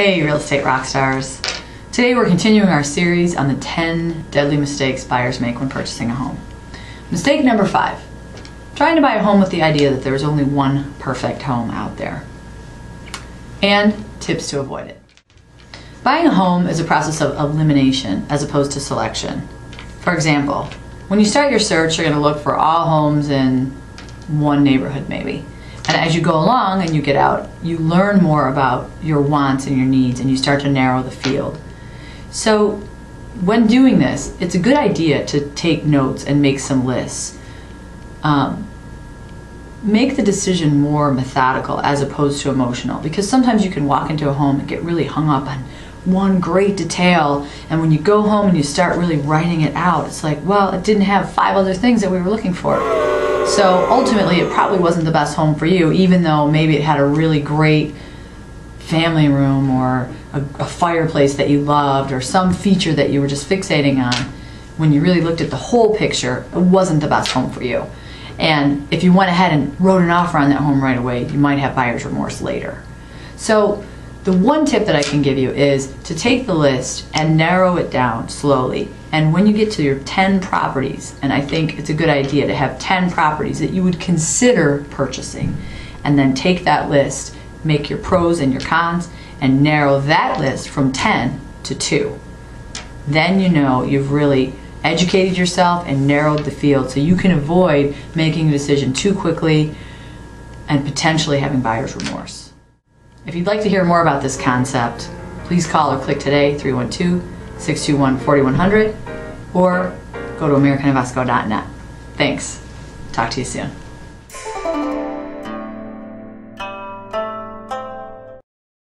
Hey real estate rock stars. Today we're continuing our series on the 10 deadly mistakes buyers make when purchasing a home. Mistake number 5, trying to buy a home with the idea that there is only one perfect home out there. And tips to avoid it. Buying a home is a process of elimination as opposed to selection. For example, when you start your search, you're going to look for all homes in one neighborhood maybe. And as you go along and you get out, you learn more about your wants and your needs and you start to narrow the field. So when doing this, it's a good idea to take notes and make some lists. Make the decision more methodical as opposed to emotional, because sometimes you can walk into a home and get really hung up on one great detail, and when you go home and you start really writing it out, it's like, well, it didn't have 5 other things that we were looking for. So ultimately it probably wasn't the best home for you, even though maybe it had a really great family room or a fireplace that you loved or some feature that you were just fixating on. When you really looked at the whole picture, it wasn't the best home for you. And if you went ahead and wrote an offer on that home right away, you might have buyer's remorse later. So the one tip that I can give you is to take the list and narrow it down slowly. And when you get to your 10 properties, and I think it's a good idea to have 10 properties that you would consider purchasing, and then take that list, make your pros and your cons, and narrow that list from 10 to 2. Then you know you've really educated yourself and narrowed the field so you can avoid making a decision too quickly and potentially having buyer's remorse. If you'd like to hear more about this concept, please call or click today, 312-621-4100, or go to americaninvesco.net. Thanks. Talk to you soon.